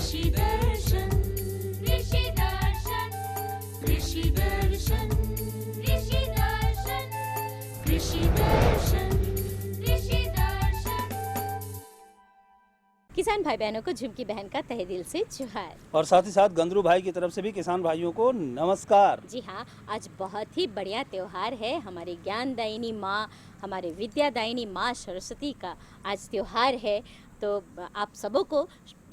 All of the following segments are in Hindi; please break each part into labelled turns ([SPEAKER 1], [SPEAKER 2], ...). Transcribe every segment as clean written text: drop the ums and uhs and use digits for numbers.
[SPEAKER 1] कृषि दर्शन, कृषि दर्शन, कृषि दर्शन, कृषि दर्शन, कृषि दर्शन, कृषि दर्शन।
[SPEAKER 2] किसान भाई बहनों को झुमकी बहन का तहे दिल से जोहार।
[SPEAKER 3] और साथ ही साथ गंदरू भाई की तरफ से भी किसान भाइयों को नमस्कार।
[SPEAKER 2] जी हाँ, आज बहुत ही बढ़िया त्योहार है। हमारी ज्ञानदायिनी माँ, हमारे विद्यादायिनी माँ सरस्वती का आज त्योहार है। तो आप सबों को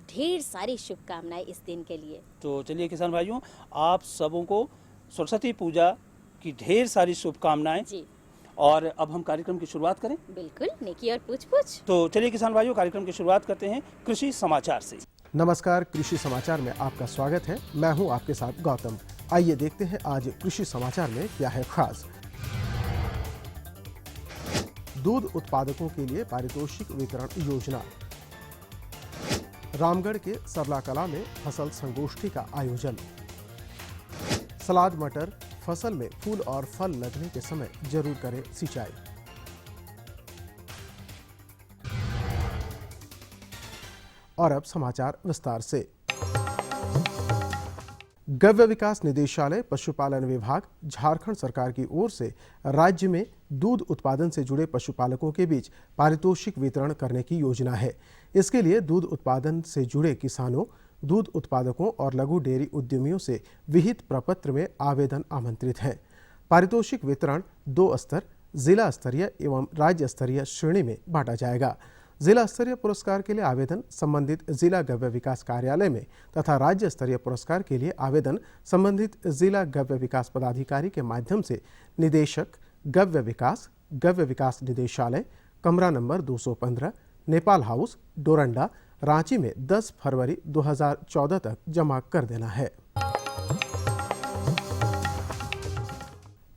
[SPEAKER 2] ढेर सारी शुभकामनाएं इस दिन के लिए।
[SPEAKER 3] तो चलिए किसान भाइयों, आप सबों को सरस्वती पूजा की ढेर सारी शुभकामनाएं।
[SPEAKER 2] जी
[SPEAKER 3] और अब हम कार्यक्रम की शुरुआत करें।
[SPEAKER 2] बिल्कुल, नेकी और पूछ पूछ।
[SPEAKER 3] तो चलिए किसान भाइयों, कार्यक्रम की शुरुआत करते हैं कृषि समाचार से।
[SPEAKER 4] नमस्कार, कृषि समाचार में आपका स्वागत है। मैं हूं आपके साथ गौतम। आइए देखते हैं आज कृषि समाचार में क्या है खास। दूध उत्पादकों के लिए पारितोषिक वितरण योजना। रामगढ़ के सरला कला में फसल संगोष्ठी का आयोजन। सलाद मटर फसल में फूल और फल लगने के समय जरूर करें सिंचाई। और अब समाचार विस्तार से। गव्य विकास निदेशालय, पशुपालन विभाग, झारखंड सरकार की ओर से राज्य में दूध उत्पादन से जुड़े पशुपालकों के बीच पारितोषिक वितरण करने की योजना है। इसके लिए दूध उत्पादन से जुड़े किसानों, दूध उत्पादकों और लघु डेयरी उद्यमियों से विहित प्रपत्र में आवेदन आमंत्रित है। पारितोषिक वितरण 2 स्तर, जिला स्तरीय एवं राज्य स्तरीय श्रेणी में बांटा जाएगा। जिला स्तरीय पुरस्कार के लिए आवेदन संबंधित जिला गव्य विकास कार्यालय में तथा राज्य स्तरीय पुरस्कार के लिए आवेदन संबंधित जिला गव्य विकास पदाधिकारी के माध्यम से निदेशक गव्य विकास निदेशालय, कमरा नंबर 215, नेपाल हाउस, डोरंडा, रांची में 10 फरवरी 2014 तक जमा कर देना है।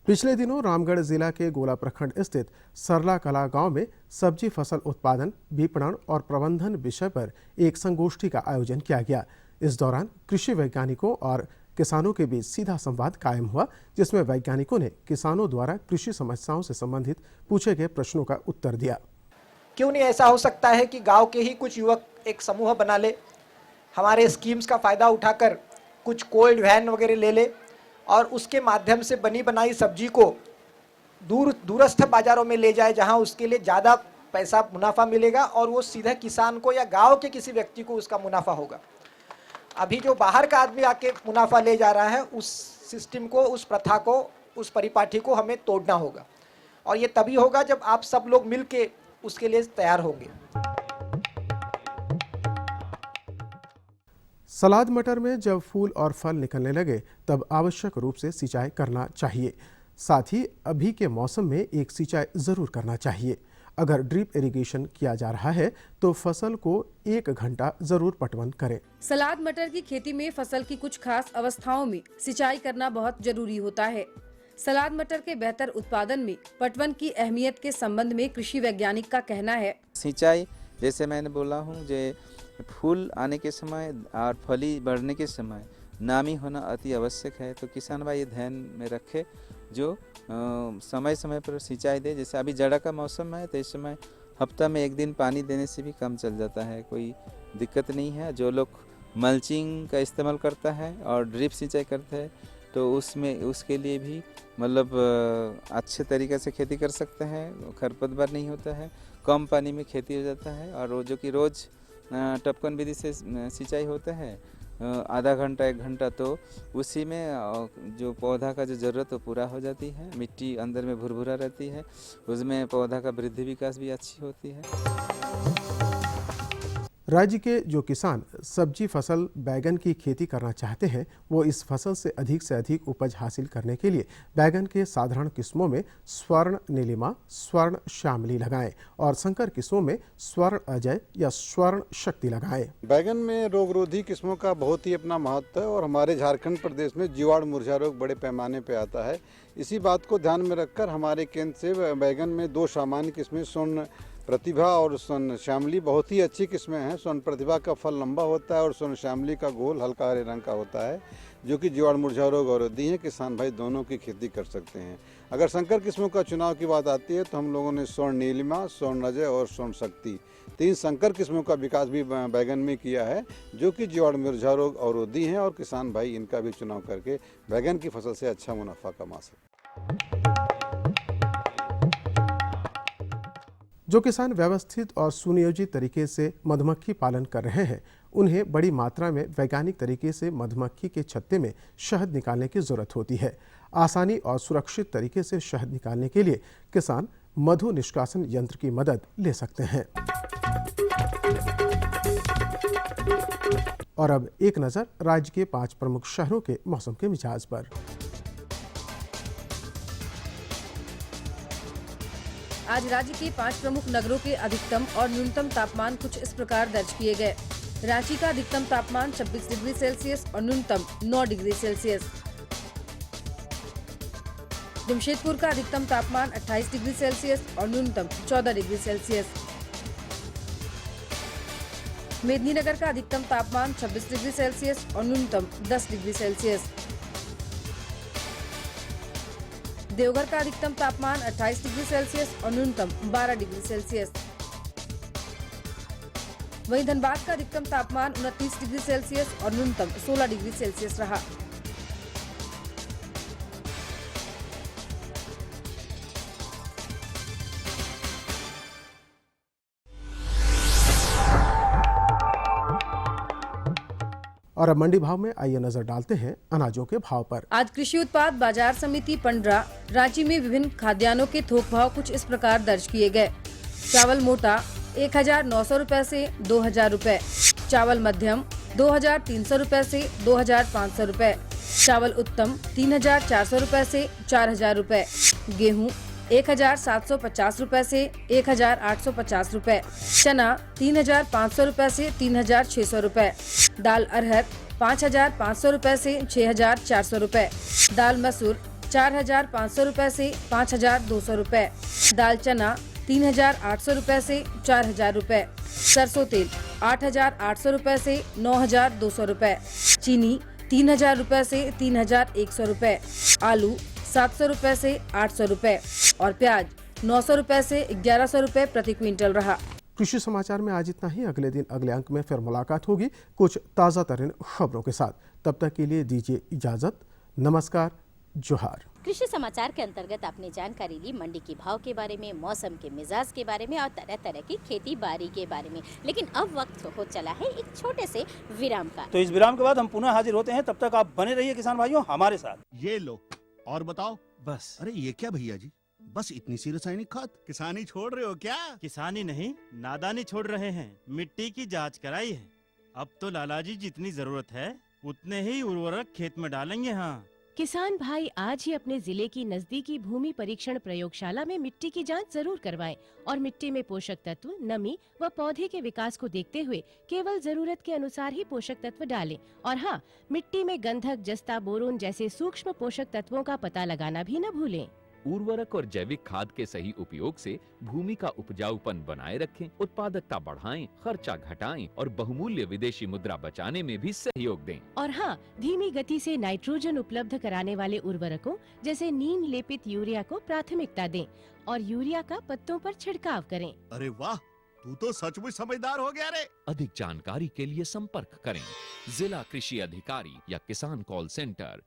[SPEAKER 4] पिछले दिनों रामगढ़ जिला के गोला प्रखंड स्थित सरला कला गांव में सब्जी फसल उत्पादन, विपणन और प्रबंधन विषय पर एक संगोष्ठी का आयोजन किया गया। इस दौरान कृषि वैज्ञानिकों और किसानों के बीच सीधा संवाद कायम हुआ, जिसमें वैज्ञानिकों ने किसानों द्वारा कृषि समस्याओं से संबंधित पूछे गए प्रश्नों का उत्तर दिया।
[SPEAKER 5] क्यों नहीं ऐसा हो सकता है कि गांव के ही कुछ युवक एक समूह बना ले, हमारे स्कीम्स का फ़ायदा उठाकर कुछ कोल्ड वैन वगैरह ले ले और उसके माध्यम से बनी बनाई सब्जी को दूरस्थ बाज़ारों में ले जाए, जहां उसके लिए ज़्यादा पैसा मुनाफा मिलेगा और वो सीधा किसान को या गांव के किसी व्यक्ति को उसका मुनाफा होगा। अभी जो बाहर का आदमी आके मुनाफा ले जा रहा है, उस सिस्टम को, उस प्रथा को, उस परिपाठी को हमें तोड़ना होगा। और ये तभी होगा जब आप सब लोग मिल के उसके लिए तैयार होंगे।
[SPEAKER 4] सलाद मटर में जब फूल और फल निकलने लगे तब आवश्यक रूप से सिंचाई करना चाहिए। साथ ही अभी के मौसम में एक सिंचाई जरूर करना चाहिए। अगर ड्रिप इरिगेशन किया जा रहा है तो फसल को 1 घंटा जरूर पटवन करें।
[SPEAKER 6] सलाद मटर की खेती में फसल की कुछ खास अवस्थाओं में सिंचाई करना बहुत जरूरी होता है। सलाद मटर के बेहतर उत्पादन में पटवन की अहमियत के संबंध में कृषि वैज्ञानिक का कहना है।
[SPEAKER 7] सिंचाई, जैसे मैंने बोला हूँ, जो फूल आने के समय और फली बढ़ने के समय नामी होना अति आवश्यक है। तो किसान भाई ये ध्यान में रखे, जो समय समय पर सिंचाई दे। जैसे अभी जाड़ा का मौसम है तो इस समय हफ्ता में 1 दिन पानी देने से भी काम चल जाता है, कोई दिक्कत नहीं है। जो लोग मल्चिंग का इस्तेमाल करता है और ड्रिप सिंचाई करते हैं तो उसके लिए भी मतलब अच्छे तरीक़े से खेती कर सकते हैं, खरपतवार नहीं होता है, कम पानी में खेती हो जाता है। और जो कि रोज़ टपकन विधि से सिंचाई होता है, आधा घंटा 1 घंटा, तो उसी में जो पौधा का जो ज़रूरत वो पूरा हो जाती है। मिट्टी अंदर में भुरभुरा रहती है, उसमें पौधा का वृद्धि विकास भी अच्छी होती है।
[SPEAKER 4] राज्य के जो किसान सब्जी फसल बैगन की खेती करना चाहते हैं, वो इस फसल से अधिक उपज हासिल करने के लिए बैगन के साधारण किस्मों में स्वर्ण नीलिमा, स्वर्ण श्यामली लगाएं और संकर किस्मों में स्वर्ण अजय या स्वर्ण शक्ति लगाएं।
[SPEAKER 8] बैगन में रोगरोधी किस्मों का बहुत ही अपना महत्व है और हमारे झारखंड प्रदेश में जीवाणु मुरझा रोग बड़े पैमाने पर आता है। इसी बात को ध्यान में रखकर हमारे केंद्र से बैगन में 2 सामान्य किस्में स्वर्ण प्रतिभा और स्वर्ण श्यामली बहुत ही अच्छी किस्में हैं। स्वर्ण प्रतिभा का फल लंबा होता है और स्वर्ण श्यामली का गोल हल्का हरे रंग का होता है, जो कि जीवाणु मुरझा रोग अवरोधी है। किसान भाई दोनों की खेती कर सकते हैं। अगर संकर किस्मों का चुनाव की बात आती है तो हम लोगों ने स्वर्ण नीलिमा, स्वर्ण अजय और स्वर्ण शक्ति 3 संकर किस्मों का विकास भी बैगन में किया है, जो कि जीवाणु मुरझा रोग अवरोधी हैं और किसान भाई इनका भी चुनाव करके बैगन की फसल से अच्छा मुनाफा कमा सकते।
[SPEAKER 4] जो किसान व्यवस्थित और सुनियोजित तरीके से मधुमक्खी पालन कर रहे हैं, उन्हें बड़ी मात्रा में वैज्ञानिक तरीके से मधुमक्खी के छत्ते में शहद निकालने की जरूरत होती है। आसानी और सुरक्षित तरीके से शहद निकालने के लिए किसान मधु निष्कासन यंत्र की मदद ले सकते हैं। और अब एक नजर राज्य के 5 प्रमुख शहरों के मौसम के मिजाज पर।
[SPEAKER 6] आज राज्य के 5 प्रमुख नगरों के अधिकतम और न्यूनतम तापमान कुछ इस प्रकार दर्ज किए गए। रांची का अधिकतम तापमान 26 डिग्री सेल्सियस और न्यूनतम 9 डिग्री सेल्सियस। जमशेदपुर का अधिकतम तापमान 28 डिग्री सेल्सियस और न्यूनतम 14 डिग्री सेल्सियस। मेदिनीनगर का अधिकतम तापमान 26 डिग्री सेल्सियस और न्यूनतम 10 डिग्री सेल्सियस। देवघर का अधिकतम तापमान 28 डिग्री सेल्सियस और न्यूनतम 12 डिग्री सेल्सियस। वहीं धनबाद का अधिकतम तापमान 29 डिग्री सेल्सियस और न्यूनतम 16 डिग्री सेल्सियस रहा।
[SPEAKER 4] और अब मंडी भाव में आइए नजर डालते हैं अनाजों के भाव पर।
[SPEAKER 6] आज कृषि उत्पाद बाजार समिति पंडरा रांची में विभिन्न खाद्यान्नों के थोक भाव कुछ इस प्रकार दर्ज किए गए। चावल मोटा 1900 रुपए से 2000 रुपए, चावल मध्यम 2300 रुपए से 2500 रुपए, चावल उत्तम 3400 रुपए से 4000 रुपए, गेहूं 1750 रुपए से 1850 रुपए, चना 3500 रुपए से 3600 रुपए, दाल अरहर 5500 रुपए से 6400 रुपए, दाल मसूर 4500 रुपए से 5200 रुपए, दाल चना 3800 रुपए से 4000 रुपए, सरसों तेल 8800 रुपए से 9200 रुपए, चीनी 3000 रुपए से 3100 रुपए, आलू 700 रुपए से 800 रुपए और प्याज 900 रुपए से 1100 रुपए प्रति क्विंटल रहा।
[SPEAKER 4] कृषि समाचार में आज इतना ही। अगले दिन अगले अंक में फिर मुलाकात होगी कुछ ताज़ा तरीन खबरों के साथ। तब तक के लिए दीजिए इजाजत। नमस्कार, जोहार।
[SPEAKER 2] कृषि समाचार के अंतर्गत आपने जानकारी ली मंडी के भाव के बारे में, मौसम के मिजाज के बारे में और तरह तरह की खेती बाड़ी के बारे में। लेकिन अब वक्त हो चला है एक छोटे से विराम का।
[SPEAKER 3] तो इस विराम के बाद हम पुनः हाजिर होते हैं। तब तक आप बने रहिए किसान भाइयों हमारे साथ।
[SPEAKER 9] ये लो और बताओ।
[SPEAKER 3] बस।
[SPEAKER 9] अरे ये क्या भैया जी, बस इतनी सी रासायनिक खाद? किसानी छोड़ रहे हो क्या?
[SPEAKER 10] किसानी नहीं, नादानी छोड़ रहे हैं। मिट्टी की जांच कराई है। अब तो लालाजी जितनी जरूरत है उतने ही उर्वरक खेत में डालेंगे। हाँ
[SPEAKER 11] किसान भाई आज ही अपने जिले की नजदीकी भूमि परीक्षण प्रयोगशाला में मिट्टी की जांच जरूर करवाएं और मिट्टी में पोषक तत्व, नमी व पौधे के विकास को देखते हुए केवल जरूरत के अनुसार ही पोषक तत्व डालें। और हाँ, मिट्टी में गंधक, जस्ता, बोरोन जैसे सूक्ष्म पोषक तत्वों का पता लगाना भी न भूलें।
[SPEAKER 12] उर्वरक और जैविक खाद के सही उपयोग से भूमि का उपजाऊपन बनाए रखें, उत्पादकता बढ़ाएं, खर्चा घटाएं और बहुमूल्य विदेशी मुद्रा बचाने में भी सहयोग दें।
[SPEAKER 11] और हाँ, धीमी गति से नाइट्रोजन उपलब्ध कराने वाले उर्वरकों जैसे नीम लेपित यूरिया को प्राथमिकता दें और यूरिया का पत्तों पर छिड़काव करें।
[SPEAKER 9] अरे वाह, तू तो सचमुच समझदार हो गया रे।
[SPEAKER 12] अधिक जानकारी के लिए संपर्क करें जिला कृषि अधिकारी या किसान कॉल सेंटर।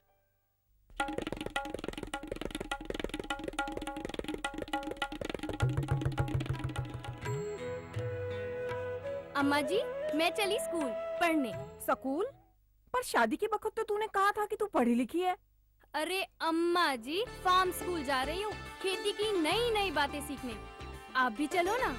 [SPEAKER 1] अम्मा जी, मैं चली स्कूल पढ़ने।
[SPEAKER 13] स्कूल? पर शादी के वक्त तो तूने कहा था कि तू पढ़ी लिखी है।
[SPEAKER 1] अरे अम्मा जी, फार्म स्कूल जा रही हूँ खेती की नई नई बातें सीखने। आप भी चलो ना।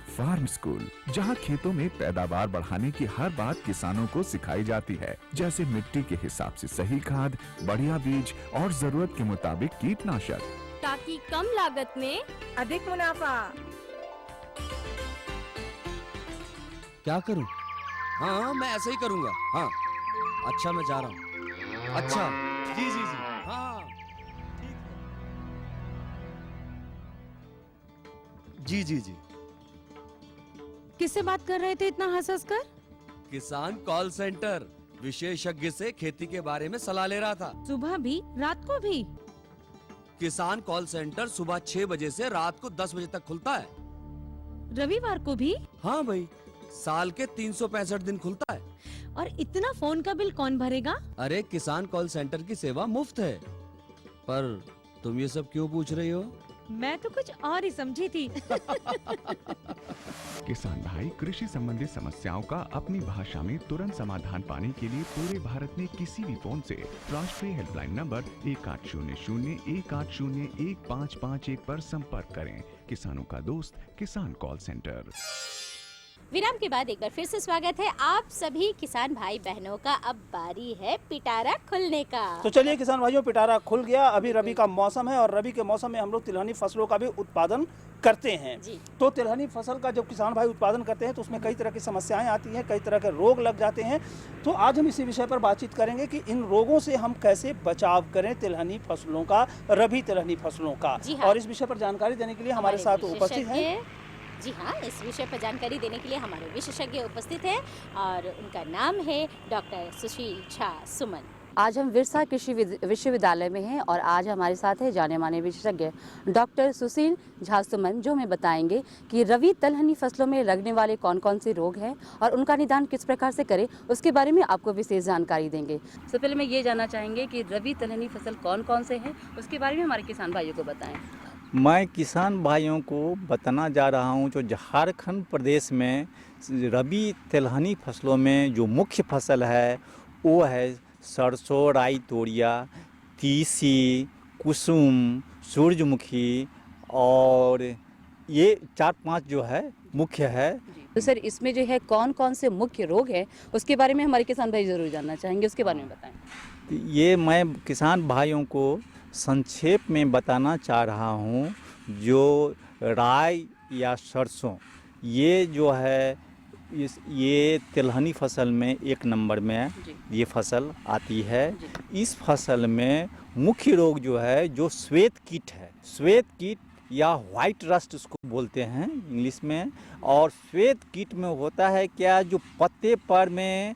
[SPEAKER 14] फार्म स्कूल, जहाँ खेतों में पैदावार बढ़ाने की हर बात किसानों को सिखाई जाती है, जैसे मिट्टी के हिसाब से सही खाद, बढ़िया बीज और जरूरत के मुताबिक कीटनाशक,
[SPEAKER 1] ताकि कम लागत में
[SPEAKER 13] अधिक मुनाफा।
[SPEAKER 15] क्या करूं? हाँ, मैं ऐसे ही करूंगा। हाँ, अच्छा मैं जा रहा हूँ। अच्छा,
[SPEAKER 10] जी जी जी।
[SPEAKER 15] हाँ
[SPEAKER 10] जी जी जी।
[SPEAKER 11] किससे बात कर रहे थे इतना हंस कर?
[SPEAKER 15] किसान कॉल सेंटर, विशेषज्ञ से खेती के बारे में सलाह ले रहा था।
[SPEAKER 11] सुबह भी, रात को भी?
[SPEAKER 15] किसान कॉल सेंटर सुबह 6 बजे से रात को 10 बजे तक खुलता है।
[SPEAKER 11] रविवार को भी?
[SPEAKER 15] हाँ भाई, साल के 365 दिन खुलता है।
[SPEAKER 11] और इतना फोन का बिल कौन भरेगा?
[SPEAKER 15] अरे किसान कॉल सेंटर की सेवा मुफ्त है। पर तुम ये सब क्यों पूछ रही हो?
[SPEAKER 11] मैं तो कुछ और ही समझी थी।
[SPEAKER 14] किसान भाई कृषि संबंधी समस्याओं का अपनी भाषा में तुरंत समाधान पाने के लिए पूरे भारत में किसी भी फोन से राष्ट्रीय हेल्पलाइन नंबर 1800-1801-1551 पर संपर्क करें। किसानों का दोस्त किसान कॉल सेंटर।
[SPEAKER 2] विराम के बाद एक बार फिर से स्वागत है आप सभी किसान भाई बहनों का। अब बारी है पिटारा खुलने का।
[SPEAKER 3] तो चलिए किसान भाइयों, पिटारा खुल गया। अभी रबी का मौसम है और रबी के मौसम में हम लोग तिलहनी फसलों का भी उत्पादन करते हैं। तो तिलहनी फसल का जब किसान भाई उत्पादन करते हैं तो उसमें कई तरह की समस्याएं आती हैं, कई तरह के रोग लग जाते हैं। तो आज हम इसी विषय पर बातचीत करेंगे कि इन रोगों से हम कैसे बचाव करें तिलहनी फसलों का, रबी तिलहनी फसलों का। और इस विषय पर जानकारी देने के लिए हमारे साथ उपस्थित हैं।
[SPEAKER 2] जी हाँ, इस विषय पर जानकारी देने के लिए हमारे विशेषज्ञ उपस्थित हैं और उनका नाम है डॉक्टर सुशील झा सुमन।
[SPEAKER 16] आज हम विरसा कृषि विश्वविद्यालय में हैं और आज हमारे साथ है जाने माने विशेषज्ञ डॉक्टर सुशील झा सुमन, जो हमें बताएंगे कि रबी तिलहनी फसलों में लगने वाले कौन कौन से रोग हैं और उनका निदान किस प्रकार से करें, उसके बारे में आपको विशेष जानकारी देंगे। सबसे पहले मैं ये जानना चाहेंगे कि रबी तिलहनी फसल कौन कौन से हैं, उसके बारे में हमारे किसान भाइयों को बताएं।
[SPEAKER 17] मैं किसान भाइयों को बताना जा रहा हूं, जो झारखंड प्रदेश में रबी तिलहनी फसलों में जो मुख्य फसल है वो है सरसों, राई, तोरिया, तीसी, कुसुम, सूरजमुखी और ये 4-5 जो है मुख्य है।
[SPEAKER 16] तो सर इसमें जो है कौन कौन से मुख्य रोग हैं उसके बारे में हमारे किसान भाई ज़रूर जानना चाहेंगे, उसके बारे में बताएं।
[SPEAKER 17] ये मैं किसान भाइयों को संक्षेप में बताना चाह रहा हूँ। जो राई या सरसों ये जो है ये तिलहनी फसल में 1 नंबर में ये फसल आती है। इस फसल में मुख्य रोग जो है जो श्वेत कीट है, श्वेत कीट या व्हाइट रस्ट उसको बोलते हैं इंग्लिश में। और श्वेत कीट में होता है क्या, जो पत्ते पर में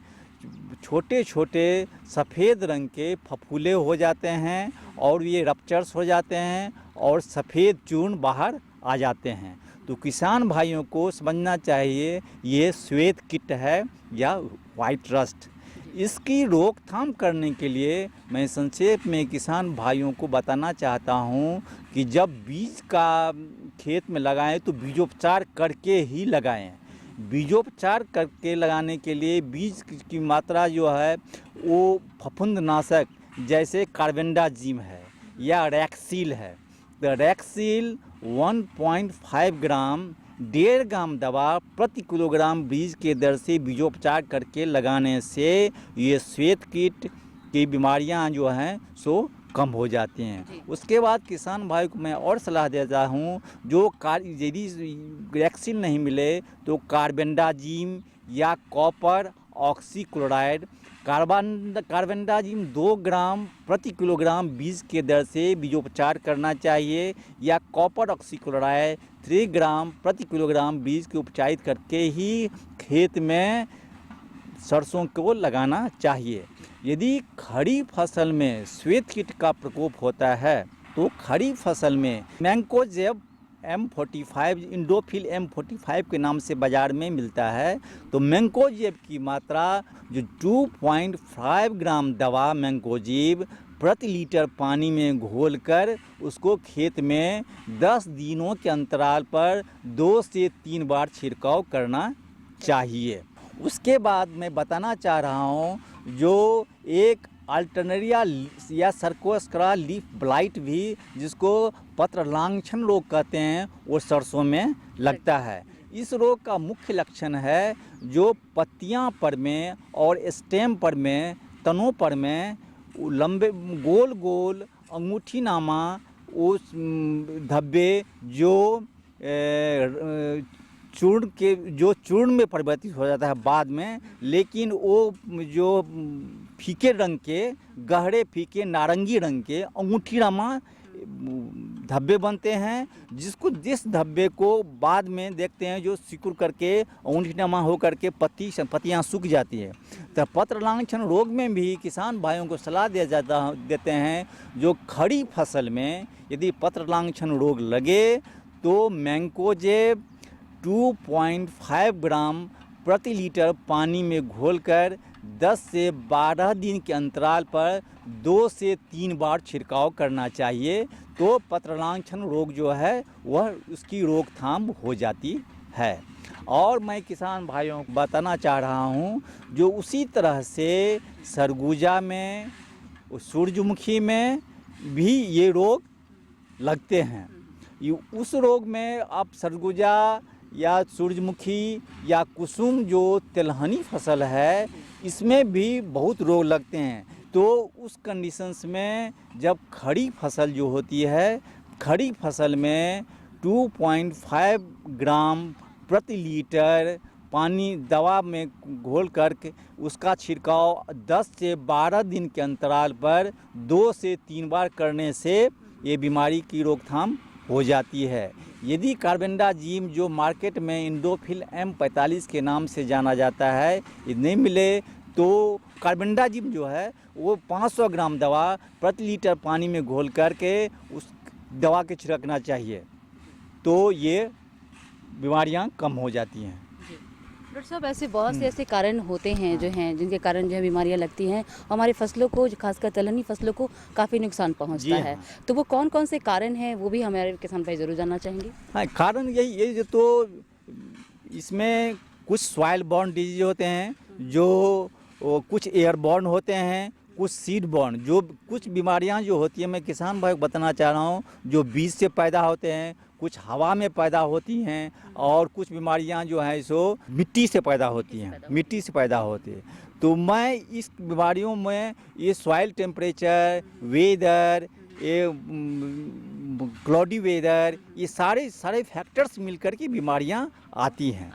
[SPEAKER 17] छोटे छोटे सफ़ेद रंग के फफूले हो जाते हैं और ये रप्चर्स हो जाते हैं और सफ़ेद चूर्ण बाहर आ जाते हैं। तो किसान भाइयों को समझना चाहिए ये श्वेत कीट है या वाइट रस्ट। इसकी रोकथाम करने के लिए मैं संक्षेप में किसान भाइयों को बताना चाहता हूँ कि जब बीज का खेत में लगाएं तो बीजोपचार करके ही लगाएं। बीजोपचार करके लगाने के लिए बीज की मात्रा जो है वो फफूंदनाशक जैसे कार्बेंडाजिम है या रैक्सील है। तो रैक्सील 1.5 ग्राम 1.5 ग्राम दवा प्रति किलोग्राम बीज के दर से बीजोपचार करके लगाने से ये श्वेत कीट की बीमारियां जो हैं सो कम हो जाती हैं। उसके बाद किसान भाई को मैं और सलाह देता हूँ, जो यदि रैक्सील नहीं मिले तो कार्बेंडाजिम या कॉपर ऑक्सीक्लोराइड कार्बेंडाजिम 2 ग्राम प्रति किलोग्राम बीज के दर से बीजोपचार करना चाहिए या कॉपर ऑक्सीक्लोराइड 3 ग्राम प्रति किलोग्राम बीज के उपचारित करके ही खेत में सरसों को लगाना चाहिए। यदि खड़ी फसल में श्वेत कीट का प्रकोप होता है तो खड़ी फसल में मैंकोजेब M45 इंडोफिल M45 के नाम से बाज़ार में मिलता है। तो मैंकोजेब की मात्रा जो 2.5 ग्राम दवा मैंकोजेब प्रति लीटर पानी में घोलकर उसको खेत में 10 दिनों के अंतराल पर 2 से 3 बार छिड़काव करना चाहिए। उसके बाद मैं बताना चाह रहा हूँ, जो एक अल्टरनेरिया या सर्कोस्क्रा लीफ ब्लाइट भी जिसको पत्र लांछन रोग कहते हैं वो सरसों में लगता है। इस रोग का मुख्य लक्षण है जो पत्तियां पर में और स्टेम पर में तनों पर में लंबे गोल गोल अंगूठी नामा उस धब्बे जो चूर्ण में परिवर्तित हो जाता है बाद में, लेकिन वो जो फीके रंग के गहरे फीके नारंगी रंग के अंगूठी नामा धब्बे बनते हैं, जिस धब्बे को बाद में देखते हैं जो सिकुड़ करके ऊँटनुमा हो करके पत्तियाँ सूख जाती है। तो पत्र लांछन रोग में भी किसान भाइयों को सलाह देते हैं, जो खड़ी फसल में यदि पत्र लांछन रोग लगे तो मैंकोजेब 2.5 ग्राम प्रति लीटर पानी में घोलकर 10 से 12 दिन के अंतराल पर 2 से 3 बार छिड़काव करना चाहिए, तो पत्रलांछन रोग जो है वह उसकी रोकथाम हो जाती है। और मैं किसान भाइयों को बताना चाह रहा हूँ, जो उसी तरह से सरगुजा में, सूरजमुखी में भी ये रोग लगते हैं। उस रोग में आप सरगुजा या सूरजमुखी या कुसुम जो तिलहनी फसल है, इसमें भी बहुत रोग लगते हैं। तो उस कंडीशंस में जब खड़ी फसल जो होती है, खड़ी फसल में 2.5 ग्राम प्रति लीटर पानी दवा में घोल करके उसका छिड़काव 10 से 12 दिन के अंतराल पर 2 से 3 बार करने से ये बीमारी की रोकथाम हो जाती है। यदि कार्बेंडाजिम जो मार्केट में इंडोफिल M45 के नाम से जाना जाता है, ये नहीं मिले तो कार्बेंडाजिम जो है वो 500 ग्राम दवा प्रति लीटर पानी में घोल करके उस दवा के छिड़कना चाहिए, तो ये बीमारियां कम हो जाती हैं।
[SPEAKER 16] डॉक्टर साहब, ऐसे बहुत से ऐसे कारण होते हैं जो हैं जिनके कारण जो है बीमारियां लगती हैं, हमारी फसलों को, खासकर तिलहनी फसलों को काफ़ी नुकसान पहुंचता है। तो वो कौन कौन से कारण हैं, वो भी हमारे किसान भाई ज़रूर जानना चाहेंगे।
[SPEAKER 17] हाँ, कारण यही तो इसमें कुछ सॉइल बॉर्न डिजीज होते हैं, जो कुछ एयरबॉर्न होते हैं, कुछ सीड बॉर्न, जो कुछ बीमारियां जो होती हैं, मैं किसान भाई को बताना चाह रहा हूँ, जो बीज से पैदा होते हैं, कुछ हवा में पैदा होती हैं, और कुछ बीमारियां जो हैं सो मिट्टी से पैदा होती हैं, मिट्टी से पैदा होती है। तो मैं इस बीमारियों में ये सॉइल टेम्परेचर, वेदर, ये क्लाउडी वेदर, ये सारे फैक्टर्स मिलकर के बीमारियां आती हैं।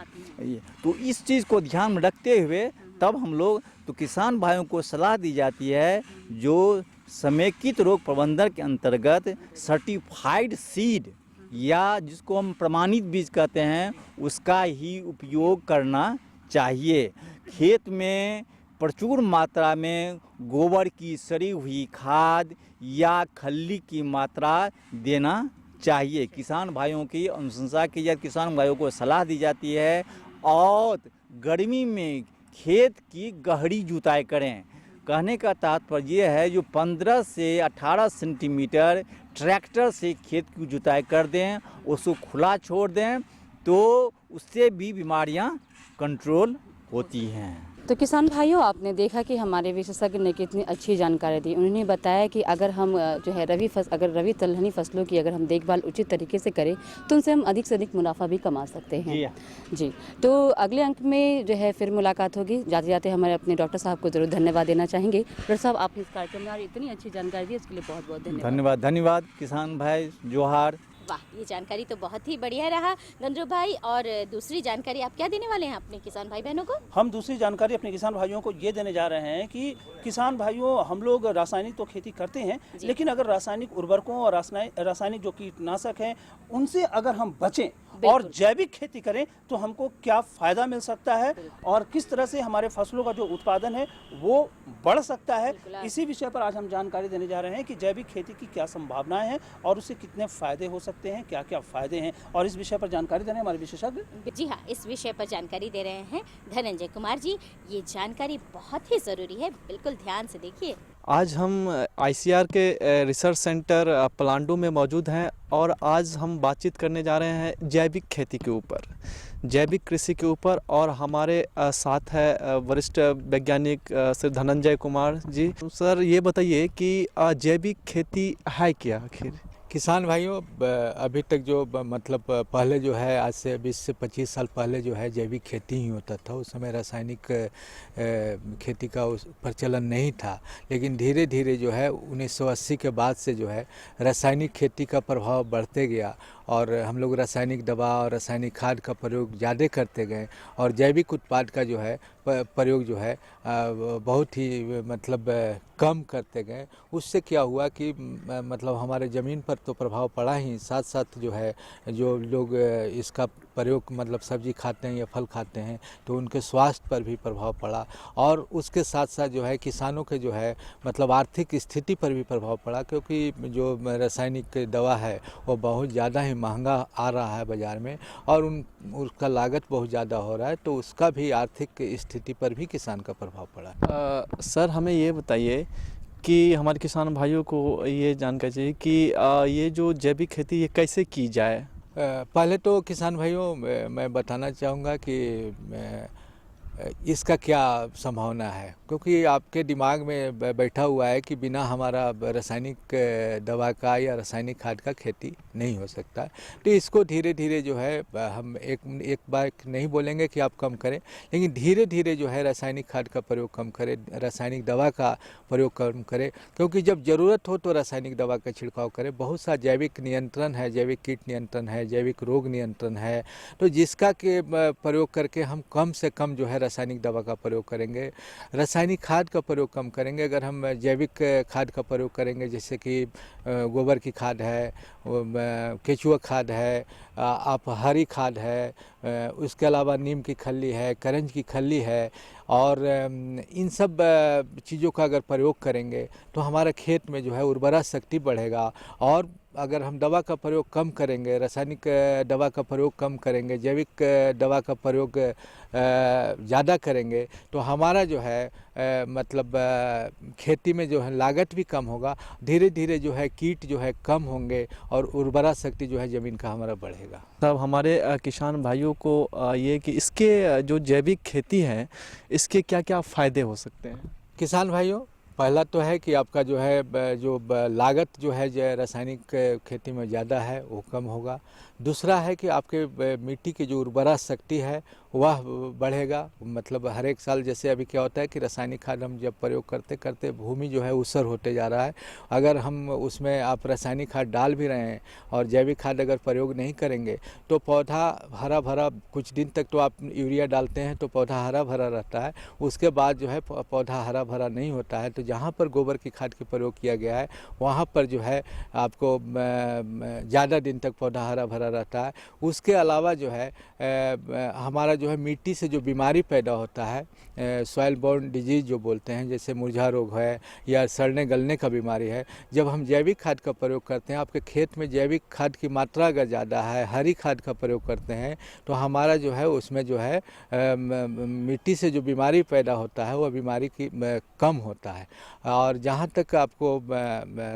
[SPEAKER 17] तो इस चीज़ को ध्यान में रखते हुए तब हम लोग, तो किसान भाइयों को सलाह दी जाती है, जो समेकित रोग प्रबंधन के अंतर्गत सर्टिफाइड सीड या जिसको हम प्रमाणित बीज कहते हैं, उसका ही उपयोग करना चाहिए। खेत में प्रचुर मात्रा में गोबर की सड़ी हुई खाद या खल्ली की मात्रा देना चाहिए। किसान भाइयों की अनुशंसा की जाती, किसान भाइयों को सलाह दी जाती है। और गर्मी में खेत की गहरी जुताई करें। कहने का तात्पर्य ये है, जो 15 से 18 सेंटीमीटर ट्रैक्टर से खेत की जुताई कर दें, उसको खुला छोड़ दें, तो उससे भी बीमारियां कंट्रोल होती हैं।
[SPEAKER 16] तो किसान भाइयों, आपने देखा कि हमारे विशेषज्ञ ने कितनी अच्छी जानकारी दी। उन्होंने बताया कि अगर हम जो है रबी तिलहनी फसलों की अगर हम देखभाल उचित तरीके से करें तो उनसे हम अधिक से अधिक मुनाफा भी कमा सकते हैं। जी, तो अगले अंक में जो है फिर मुलाकात होगी। जाते जाते हमारे अपने डॉक्टर साहब को जरूर धन्यवाद देना चाहेंगे। डॉक्टर साहब, आप इस कार्यक्रम में इतनी अच्छी जानकारी दी, इसके लिए बहुत बहुत धन्यवाद।
[SPEAKER 17] धन्यवाद किसान भाई, जोहार।
[SPEAKER 2] वाह, ये जानकारी तो बहुत ही बढ़िया रहा गंजू भाई। और दूसरी जानकारी आप क्या देने वाले हैं अपने किसान भाई बहनों को?
[SPEAKER 3] हम दूसरी जानकारी अपने किसान भाइयों को ये देने जा रहे हैं कि किसान भाइयों, हम लोग रासायनिक तो खेती करते हैं, लेकिन अगर रासायनिक उर्वरकों और रासायनिक जो कीटनाशक हैं, उनसे अगर हम बचें और जैविक खेती करें तो हमको क्या फ़ायदा मिल सकता है और किस तरह से हमारे फसलों का जो उत्पादन है वो बढ़ सकता है, इसी विषय पर आज हम जानकारी देने जा रहे हैं कि जैविक खेती की क्या संभावनाएं हैं और उससे कितने फ़ायदे हो सकते हैं, क्या क्या फ़ायदे हैं। और इस विषय पर जानकारी देने हमारे विशेषज्ञ,
[SPEAKER 2] जी हाँ, इस विषय पर जानकारी दे रहे हैं धनंजय कुमार जी। ये जानकारी बहुत ही ज़रूरी है, बिल्कुल ध्यान से देखिए।
[SPEAKER 18] आज हम ICAR के रिसर्च सेंटर पलांडू में मौजूद हैं और आज हम बातचीत करने जा रहे हैं जैविक खेती के ऊपर, जैविक कृषि के ऊपर। और हमारे साथ है वरिष्ठ वैज्ञानिक श्री धनंजय कुमार जी। सर, ये बताइए कि जैविक खेती है क्या आखिर?
[SPEAKER 19] किसान भाइयों, अभी तक जो मतलब पहले जो है, आज से 20 से 25 साल पहले जो है जैविक खेती ही होता था। उस समय रासायनिक खेती का प्रचलन नहीं था, लेकिन धीरे धीरे जो है 1980 के बाद से जो है रासायनिक खेती का प्रभाव बढ़ते गया और हम लोग रासायनिक दवा और रासायनिक खाद का प्रयोग ज़्यादा करते गए और जैविक उत्पाद का जो है प्रयोग जो है बहुत ही मतलब कम करते गए। उससे क्या हुआ कि मतलब हमारे ज़मीन पर तो प्रभाव पड़ा ही, साथ साथ जो है जो लोग इसका प्रयोग मतलब सब्जी खाते हैं या फल खाते हैं तो उनके स्वास्थ्य पर भी प्रभाव पड़ा और उसके साथ साथ जो है किसानों के जो है मतलब आर्थिक स्थिति पर भी प्रभाव पड़ा, क्योंकि जो रासायनिक दवा है वो बहुत ज़्यादा ही महंगा आ रहा है बाज़ार में और उसका लागत बहुत ज़्यादा हो रहा है, तो उसका भी आर्थिक स्थिति पर भी किसान का प्रभाव पड़ा।
[SPEAKER 18] सर हमें ये बताइए कि हमारे किसान भाइयों को ये जानकारी चाहिए कि ये जो जैविक खेती ये कैसे की जाए।
[SPEAKER 19] पहले तो किसान भाइयों मैं बताना चाहूँगा कि इसका क्या संभावना है, क्योंकि आपके दिमाग में बैठा हुआ है कि बिना हमारा रासायनिक दवा का या रासायनिक खाद का खेती नहीं हो सकता। तो इसको धीरे धीरे जो है हम एक बार नहीं बोलेंगे कि आप कम करें, लेकिन धीरे धीरे जो है रासायनिक खाद का प्रयोग कम करें, रासायनिक दवा का प्रयोग कम करें, क्योंकि जब ज़रूरत हो तो रासायनिक दवा का छिड़काव करें। बहुत सा जैविक नियंत्रण है, जैविक कीट नियंत्रण है, जैविक रोग नियंत्रण है, तो जिसका के प्रयोग करके हम कम से कम जो है रासायनिक दवा का प्रयोग करेंगे, रासायनिक खाद का प्रयोग कम करेंगे। अगर हम जैविक खाद का प्रयोग करेंगे जैसे कि गोबर की खाद है, केचुआ खाद है, आप हरी खाद है, उसके अलावा नीम की खल्ली है, करंज की खल्ली है और इन सब चीज़ों का अगर प्रयोग करेंगे तो हमारा खेत में जो है उर्वरा शक्ति बढ़ेगा। और अगर हम दवा का प्रयोग कम करेंगे, रासायनिक दवा का प्रयोग कम करेंगे, जैविक दवा का प्रयोग ज़्यादा करेंगे तो हमारा जो है मतलब खेती में जो है लागत भी कम होगा, धीरे धीरे जो है कीट जो है कम होंगे और उर्वरा शक्ति जो है ज़मीन का हमारा बढ़ेगा।
[SPEAKER 18] तब हमारे किसान भाइयों को ये कि इसके जो जैविक खेती है इसके क्या क्या फ़ायदे हो सकते हैं।
[SPEAKER 19] किसान भाइयों, पहला तो है कि आपका जो है जो लागत जो है रासायनिक खेती में ज़्यादा है वो कम होगा। दूसरा है कि आपके मिट्टी की जो उर्वरा शक्ति है वह बढ़ेगा। मतलब हर एक साल जैसे अभी क्या होता है कि रासायनिक खाद हम जब प्रयोग करते करते भूमि जो है ऊसर होते जा रहा है, अगर हम उसमें आप रासायनिक खाद डाल भी रहे हैं और जैविक खाद अगर प्रयोग नहीं करेंगे तो पौधा हरा भरा, कुछ दिन तक तो आप यूरिया डालते हैं तो पौधा हरा भरा रहता है, उसके बाद जो है पौधा हरा भरा नहीं होता है। तो जहाँ पर गोबर की खाद का प्रयोग किया गया है वहाँ पर जो है आपको ज़्यादा दिन तक पौधा हरा भरा रहता है। उसके अलावा जो है हमारा जो है मिट्टी से जो बीमारी पैदा होता है, सॉइल बोर्न डिजीज़ जो बोलते हैं, जैसे मुरझा रोग है या सड़ने गलने का बीमारी है, जब हम जैविक खाद का प्रयोग करते हैं, आपके खेत में जैविक खाद की मात्रा अगर ज़्यादा है, हरी खाद का प्रयोग करते हैं तो हमारा जो है उसमें जो है मिट्टी से जो बीमारी पैदा होता है वह बीमारी की कम होता है। और जहाँ तक आपको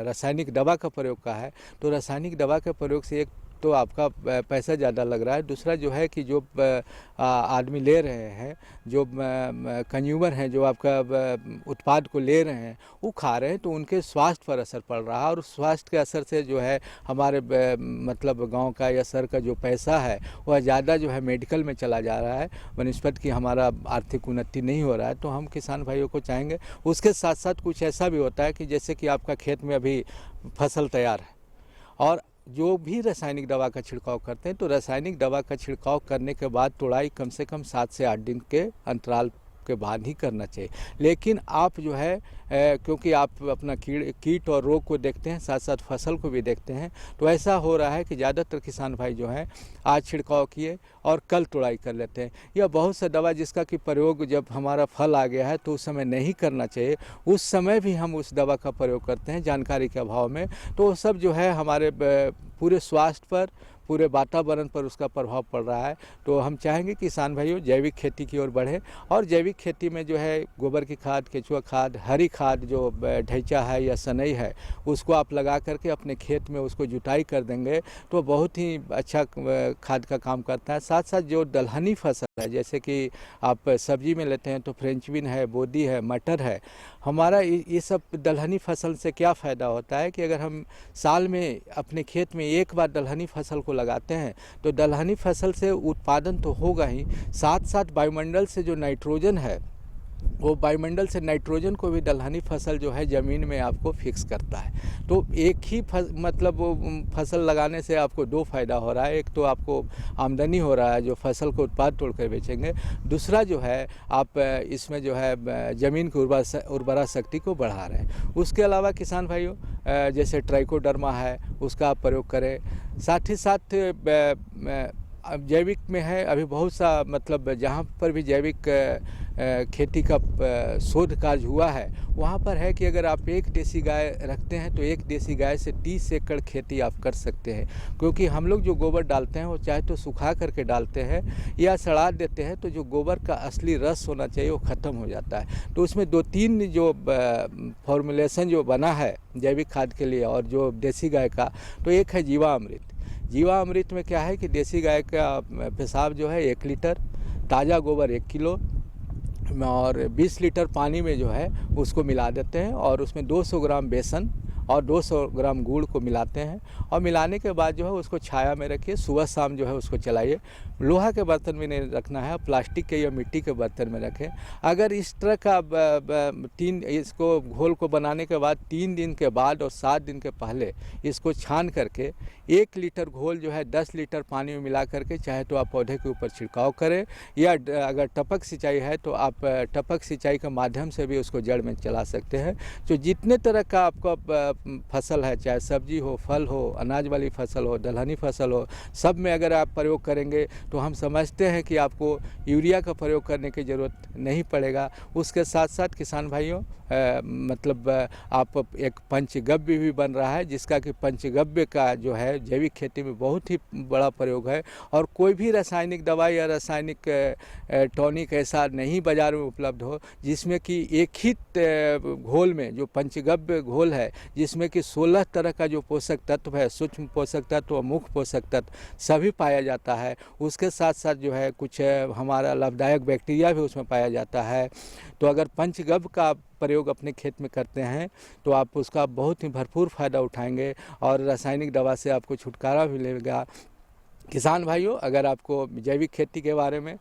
[SPEAKER 19] रासायनिक दवा का प्रयोग का है तो रासायनिक दवा के प्रयोग से एक तो आपका पैसा ज़्यादा लग रहा है, दूसरा जो है कि जो आदमी ले रहे हैं, जो कंज्यूमर हैं, जो आपका उत्पाद को ले रहे हैं वो खा रहे हैं तो उनके स्वास्थ्य पर असर पड़ रहा है और स्वास्थ्य के असर से जो है हमारे मतलब गांव का या शहर का जो पैसा है वह ज़्यादा जो है मेडिकल में चला जा रहा है बनिस्बत कि हमारा आर्थिक उन्नति नहीं हो रहा है। तो हम किसान भाइयों को चाहेंगे, उसके साथ साथ कुछ ऐसा भी होता है कि जैसे कि आपका खेत में अभी फसल तैयार है और जो भी रासायनिक दवा का छिड़काव करते हैं तो रासायनिक दवा का छिड़काव करने के बाद तोड़ाई कम से कम 7 से 8 दिन के अंतराल के बाद ही करना चाहिए। लेकिन आप जो है क्योंकि आप अपना कीट और रोग को देखते हैं, साथ साथ फसल को भी देखते हैं, तो ऐसा हो रहा है कि ज़्यादातर किसान भाई जो हैं आज छिड़काव किए और कल तोड़ाई कर लेते हैं। या बहुत सा दवा जिसका कि प्रयोग जब हमारा फल आ गया है तो उस समय नहीं करना चाहिए, उस समय भी हम उस दवा का प्रयोग करते हैं जानकारी के अभाव में, तो वो सब जो है हमारे पूरे स्वास्थ्य पर, पूरे वातावरण पर उसका प्रभाव पड़ रहा है। तो हम चाहेंगे किसान भाइयों जैविक खेती की ओर बढ़े और जैविक खेती में जो है गोबर की खाद, केचुआ खाद, हरी खाद जो ढैचा है या सनई है उसको आप लगा करके अपने खेत में उसको जुताई कर देंगे तो बहुत ही अच्छा खाद का काम करता है। साथ साथ जो दलहनी फसल है जैसे कि आप सब्जी में लेते हैं तो फ्रेंच बीन है, बोदी है, मटर है, हमारा ये सब दलहनी फसल से क्या फ़ायदा होता है कि अगर हम साल में अपने खेत में एक बार दलहनी फसल को लगाते हैं तो दलहनी फसल से उत्पादन तो होगा ही, साथ साथ वायुमंडल से जो नाइट्रोजन है वो वायुमंडल से नाइट्रोजन को भी दलहनी फसल जो है ज़मीन में आपको फिक्स करता है। तो एक ही मतलब फसल लगाने से आपको दो फायदा हो रहा है। एक तो आपको आमदनी हो रहा है जो फसल को उत्पाद तोड़कर बेचेंगे, दूसरा जो है आप इसमें जो है ज़मीन की उर्वरा शक्ति को बढ़ा रहे हैं। उसके अलावा किसान भाइयों जैसे ट्राइकोडर्मा है उसका आप प्रयोग करें। साथ ही साथ जैविक में है अभी बहुत सा मतलब जहाँ पर भी जैविक खेती का शोध कार्य हुआ है वहाँ पर है कि अगर आप एक देसी गाय रखते हैं तो एक देसी गाय से 30 एकड़ खेती आप कर सकते हैं। क्योंकि हम लोग जो गोबर डालते हैं वो चाहे तो सुखा करके डालते हैं या सड़ा देते हैं, तो जो गोबर का असली रस होना चाहिए वो ख़त्म हो जाता है। तो उसमें 2-3 जो फॉर्मुलेशन जो बना है जैविक खाद के लिए और जो देसी गाय का, तो एक है जीवामृत। जीवामृत में क्या है कि देसी गाय का पेशाब जो है 1 लीटर, ताज़ा गोबर 1 किलो और 20 लीटर पानी में जो है उसको मिला देते हैं और उसमें 200 ग्राम बेसन और 200 ग्राम गुड़ को मिलाते हैं और मिलाने के बाद जो है उसको छाया में रखिए, सुबह शाम जो है उसको चलाइए। लोहा के बर्तन में नहीं रखना है, प्लास्टिक के या मिट्टी के बर्तन में रखें। अगर इस तरह का इसको घोल को बनाने के बाद 3 दिन के बाद और 7 दिन के पहले इसको छान करके 1 लीटर घोल जो है 10 लीटर पानी में मिला करके चाहे तो आप पौधे के ऊपर छिड़काव करें या अगर टपक सिंचाई है तो आप टपक सिंचाई के माध्यम से भी उसको जड़ में चला सकते हैं। तो जितने तरह का आपका फसल है, चाहे सब्जी हो, फल हो, अनाज वाली फसल हो, दलहनी फसल हो, सब में अगर आप प्रयोग करेंगे तो हम समझते हैं कि आपको यूरिया का प्रयोग करने की ज़रूरत नहीं पड़ेगा। उसके साथ साथ किसान भाइयों मतलब आप एक पंचगव्य भी बन रहा है, जिसका कि पंचगव्य का जो है जैविक खेती में बहुत ही बड़ा प्रयोग है और कोई भी रासायनिक दवाई या रासायनिक टॉनिक ऐसा नहीं बाज़ार में उपलब्ध हो जिसमें कि एक ही घोल में जो पंचगव्य घोल है जिसमें कि 16 तरह का जो पोषक तत्व है, सूक्ष्म पोषक तत्व और मुख्य पोषक तत्व सभी पाया जाता है। उसके साथ साथ जो है कुछ हमारा लाभदायक बैक्टीरिया भी उसमें पाया जाता है। तो अगर पंचगव्य का प्रयोग अपने खेत में करते हैं तो आप उसका बहुत ही भरपूर फ़ायदा उठाएंगे और रासायनिक दवा से आपको छुटकारा भी मिलेगा। किसान भाइयों, अगर आपको जैविक खेती के बारे में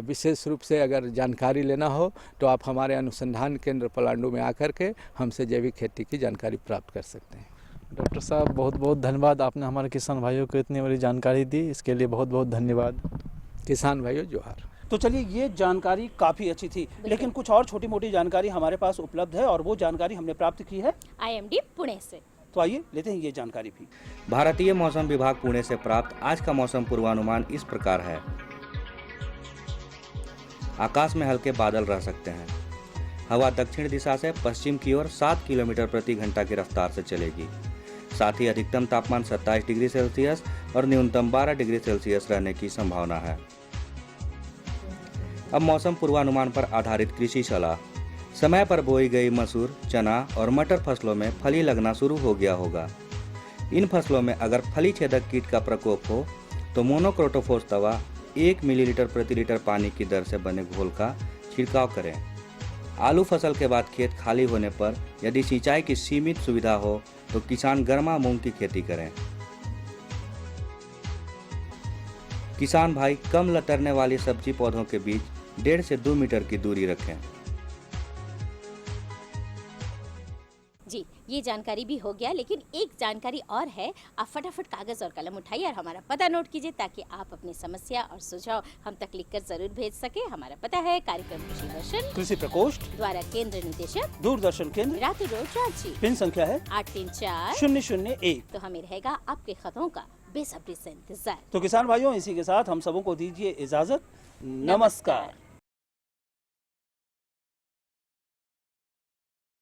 [SPEAKER 19] विशेष रूप से अगर जानकारी लेना हो तो आप हमारे अनुसंधान केंद्र पलांडू में आकर के हमसे जैविक खेती की जानकारी प्राप्त कर सकते हैं।
[SPEAKER 18] डॉक्टर साहब बहुत बहुत धन्यवाद, आपने हमारे किसान भाइयों को इतनी बड़ी जानकारी दी, इसके लिए बहुत बहुत धन्यवाद।
[SPEAKER 19] किसान भाइयों जोहार।
[SPEAKER 3] तो चलिए ये जानकारी काफ़ी अच्छी थी, लेकिन कुछ और छोटी मोटी जानकारी हमारे पास उपलब्ध है और वो जानकारी हमने प्राप्त की है
[SPEAKER 2] IMD पुणे से।
[SPEAKER 3] तो आइए लेते हैं ये जानकारी भी।
[SPEAKER 20] भारतीय मौसम विभाग पुणे से प्राप्त आज का मौसम पूर्वानुमान इस प्रकार है। आकाश में हल्के बादल रह सकते हैं। हवा दक्षिण दिशा से पश्चिम की ओर 7 किलोमीटर प्रति घंटा की रफ्तार से चलेगी। साथ ही अधिकतम तापमान 27 डिग्री सेल्सियस और न्यूनतम 12 डिग्री सेल्सियस रहने की संभावना है। अब मौसम पूर्वानुमान पर आधारित कृषि सलाह। समय पर बोई गई मसूर, चना और मटर फसलों में फली लगना शुरू हो गया होगा। इन फसलों में अगर फली छेदक कीट का प्रकोप हो तो मोनोक्रोटोफॉस दवा 1 मिलीलीटर प्रति लीटर पानी की दर से बने घोल का छिड़काव करें। आलू फसल के बाद खेत खाली होने पर यदि सिंचाई की सीमित सुविधा हो तो किसान गर्मा मूंग की खेती करें। किसान भाई कम लतरने वाली सब्जी पौधों के बीच 1.5 से 2 मीटर की दूरी रखें।
[SPEAKER 2] जी, ये जानकारी भी हो गया, लेकिन एक जानकारी और है। आप फटाफट कागज और कलम उठाइए और हमारा पता नोट कीजिए ताकि आप अपनी समस्या और सुझाव हम तक लिखकर जरूर भेज सके। हमारा पता है कार्यक्रम कृषि दर्शन,
[SPEAKER 3] कृषि प्रकोष्ठ
[SPEAKER 2] द्वारा केंद्र निदेशक,
[SPEAKER 3] दूरदर्शन केंद्र,
[SPEAKER 2] रातू रोड, रांची।
[SPEAKER 3] पिन संख्या है
[SPEAKER 2] 834-001। तो हमें रहेगा आपके खतों का बेसब्री से इंतजार।
[SPEAKER 3] तो किसान भाइयों, इसी के साथ हम सबों को दीजिए इजाजत। नमस्कार।